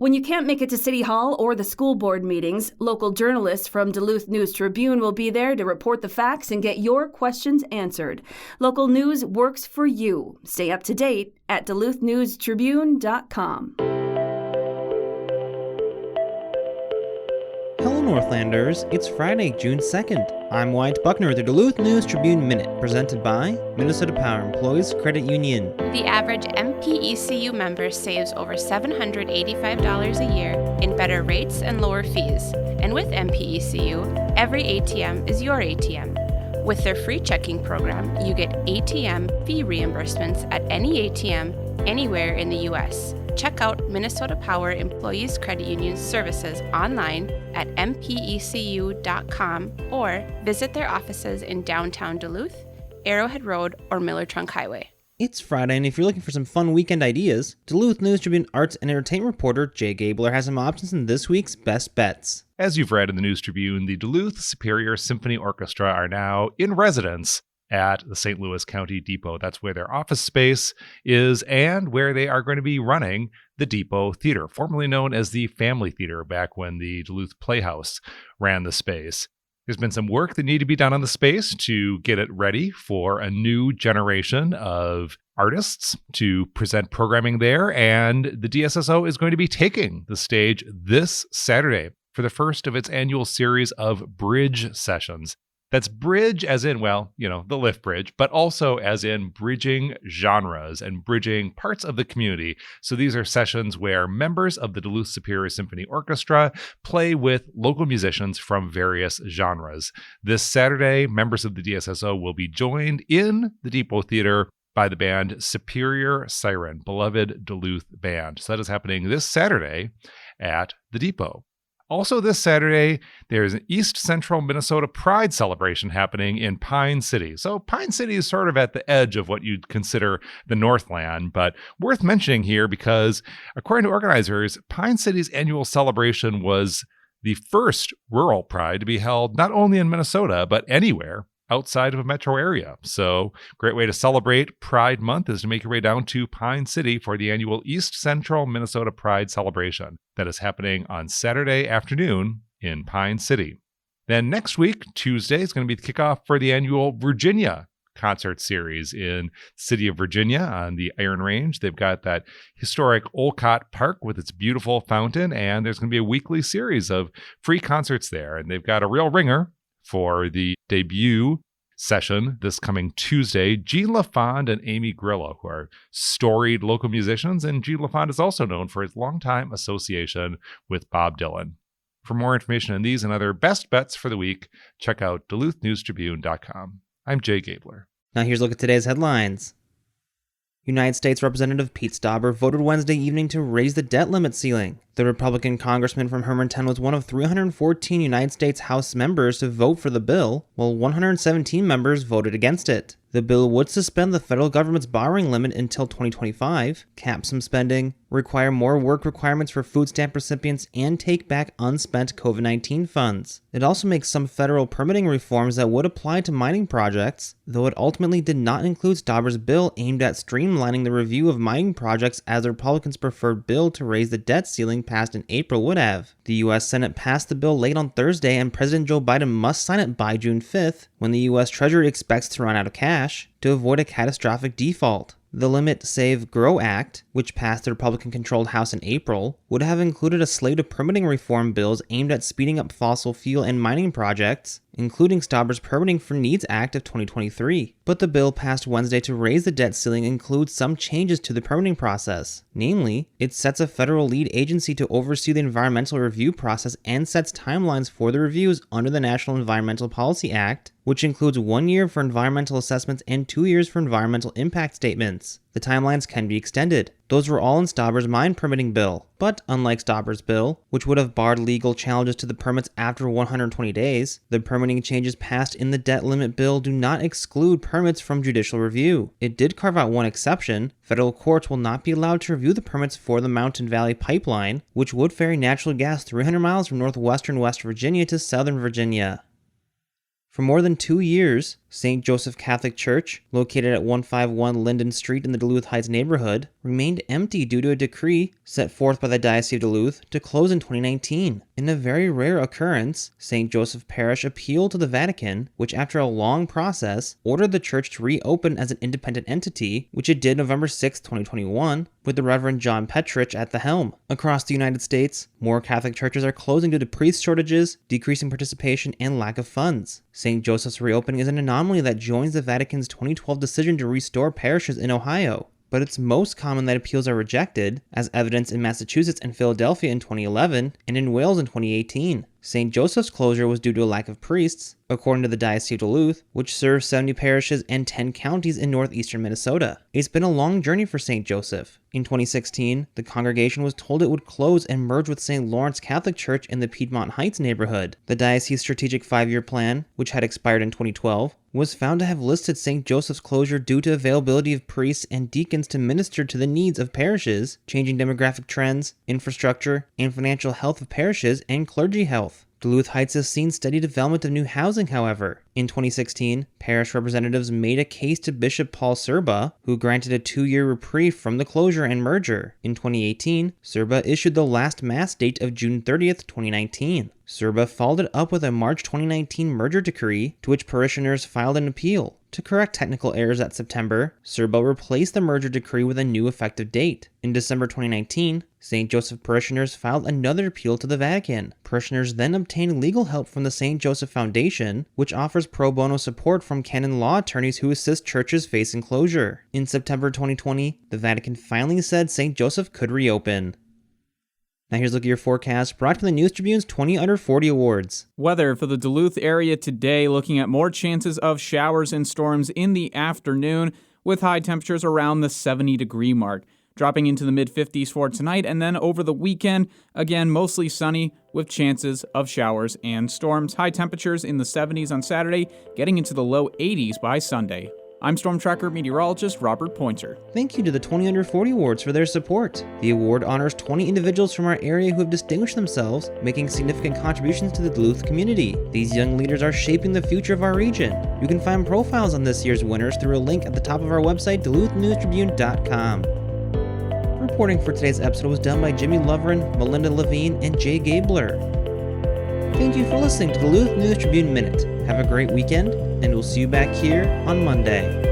When you can't make it to City Hall or the school board meetings, local journalists from Duluth News Tribune will be there to report the facts and get your questions answered. Local news works for you. Stay up to date at duluthnewstribune.com. Hello, Northlanders. It's Friday, June 2nd. I'm Wyatt Buckner with the Duluth News Tribune Minute, presented by Minnesota Power Employees Credit Union. The average MPECU member saves over $785 a year in better rates and lower fees. And with MPECU, every ATM is your ATM. With their free checking program, you get ATM fee reimbursements at any ATM anywhere in the U.S. Check out Minnesota Power Employees Credit Union services online at mpecu.com or visit their offices in downtown Duluth, Arrowhead Road, or Miller Trunk Highway. It's Friday, and if you're looking for some fun weekend ideas, Duluth News Tribune arts and entertainment reporter Jay Gabler has some options in this week's Best Bets. As you've read in the News Tribune, the Duluth Superior Symphony Orchestra are now in residence at the St. Louis County Depot. That's where their office space is and where they are going to be running the Depot Theater, formerly known as the Family Theater back when the Duluth Playhouse ran the space. There's been some work that needed to be done on the space to get it ready for a new generation of artists to present programming there, and the DSSO is going to be taking the stage this Saturday for the first of its annual series of bridge sessions. That's bridge as in, well, the lift bridge, but also as in bridging genres and bridging parts of the community. So these are sessions where members of the Duluth Superior Symphony Orchestra play with local musicians from various genres. This Saturday, members of the DSSO will be joined in the Depot Theater by the band Superior Siren, beloved Duluth band. So that is happening this Saturday at the Depot. Also this Saturday, there's an East Central Minnesota Pride celebration happening in Pine City. So Pine City is sort of at the edge of what you'd consider the Northland, but worth mentioning here because according to organizers, Pine City's annual celebration was the first rural pride to be held not only in Minnesota, but anywhere outside of a metro area. So great way to celebrate Pride Month is to make your way down to Pine City for the annual East Central Minnesota Pride celebration that is happening on Saturday afternoon in Pine City. Then next week, Tuesday, is going to be the kickoff for the annual Virginia concert series in the city of Virginia on the Iron Range. They've got that historic Olcott Park with its beautiful fountain, and there's going to be a weekly series of free concerts there. And they've got a real ringer for the debut session this coming Tuesday. Jean LaFond and Amy Grillo, who are storied local musicians, and Jean LaFond is also known for his longtime association with Bob Dylan. For more information on these and other best bets for the week, check out duluthnewstribune.com. I'm Jay Gabler. Now here's a look at today's headlines. United States Representative Pete Stauber voted Wednesday evening to raise the debt limit ceiling. The Republican congressman from Hermantown was one of 314 United States House members to vote for the bill, while 117 members voted against it. The bill would suspend the federal government's borrowing limit until 2025, cap some spending, require more work requirements for food stamp recipients, and take back unspent COVID-19 funds. It also makes some federal permitting reforms that would apply to mining projects, though it ultimately did not include Stauber's bill aimed at streamlining the review of mining projects as the Republicans' preferred bill to raise the debt ceiling passed in April would have. The U.S. Senate passed the bill late on Thursday, and President Joe Biden must sign it by June 5th, when the U.S. Treasury expects to run out of cash, to avoid a catastrophic default. The Limit, Save, Grow Act, which passed the Republican-controlled House in April, would have included a slate of permitting reform bills aimed at speeding up fossil fuel and mining projects, including Stauber's Permitting for Needs Act of 2023. But the bill passed Wednesday to raise the debt ceiling includes some changes to the permitting process. Namely, it sets a federal lead agency to oversee the environmental review process and sets timelines for the reviews under the National Environmental Policy Act, which includes 1 year for environmental assessments and 2 years for environmental impact statements. The timelines can be extended. Those were all in Stauber's mine permitting bill. But unlike Stauber's bill, which would have barred legal challenges to the permits after 120 days, the permitting changes passed in the debt limit bill do not exclude permits from judicial review. It did carve out one exception. Federal courts will not be allowed to review the permits for the Mountain Valley Pipeline, which would ferry natural gas 300 miles from northwestern West Virginia to southern Virginia. For more than 2 years, St. Joseph Catholic Church, located at 151 Linden Street in the Duluth Heights neighborhood, remained empty due to a decree set forth by the Diocese of Duluth to close in 2019. In a very rare occurrence, St. Joseph Parish appealed to the Vatican, which after a long process, ordered the church to reopen as an independent entity, which it did November 6, 2021, with the Reverend John Petrich at the helm. Across the United States, more Catholic churches are closing due to priest shortages, decreasing participation, and lack of funds. St. Joseph's reopening is an anomaly that joins the Vatican's 2012 decision to restore parishes in Ohio. But it's most common that appeals are rejected, as evidenced in Massachusetts and Philadelphia in 2011 and in Wales in 2018. St. Joseph's closure was due to a lack of priests, according to the Diocese of Duluth, which serves 70 parishes and 10 counties in northeastern Minnesota. It's been a long journey for St. Joseph. In 2016, the congregation was told it would close and merge with St. Lawrence Catholic Church in the Piedmont Heights neighborhood. The Diocese's strategic 5-year plan, which had expired in 2012, was found to have listed St. Joseph's closure due to availability of priests and deacons to minister to the needs of parishes, changing demographic trends, infrastructure, and financial health of parishes, and clergy health. Duluth Heights has seen steady development of new housing, however. In 2016, parish representatives made a case to Bishop Paul Serba, who granted a 2-year reprieve from the closure and merger. In 2018, Serba issued the last Mass date of June 30th, 2019. Serba followed it up with a March 2019 merger decree, to which parishioners filed an appeal. To correct technical errors that September, Serba replaced the merger decree with a new effective date. In December 2019, St. Joseph parishioners filed another appeal to the Vatican. Parishioners then obtained legal help from the St. Joseph Foundation, which offers pro bono support from canon law attorneys who assist churches facing closure. In September 2020, the Vatican finally said St. Joseph could reopen. Now here's a look at your forecast, brought to the News Tribune's 20 Under 40 Awards. Weather for the Duluth area today, looking at more chances of showers and storms in the afternoon, with high temperatures around the 70-degree mark. Dropping into the mid-50s for tonight, and then over the weekend, again, mostly sunny with chances of showers and storms. High temperatures in the 70s on Saturday, getting into the low 80s by Sunday. I'm Storm Tracker meteorologist Robert Pointer. Thank you to the 20 Under 40 Awards for their support. The award honors 20 individuals from our area who have distinguished themselves, making significant contributions to the Duluth community. These young leaders are shaping the future of our region. You can find profiles on this year's winners through a link at the top of our website, duluthnewstribune.news. Reporting for today's episode was done by Jimmy Lovren, Melinda Levine, and Jay Gabler. Thank you for listening to Duluth News Tribune Minute. Have a great weekend, and we'll see you back here on Monday.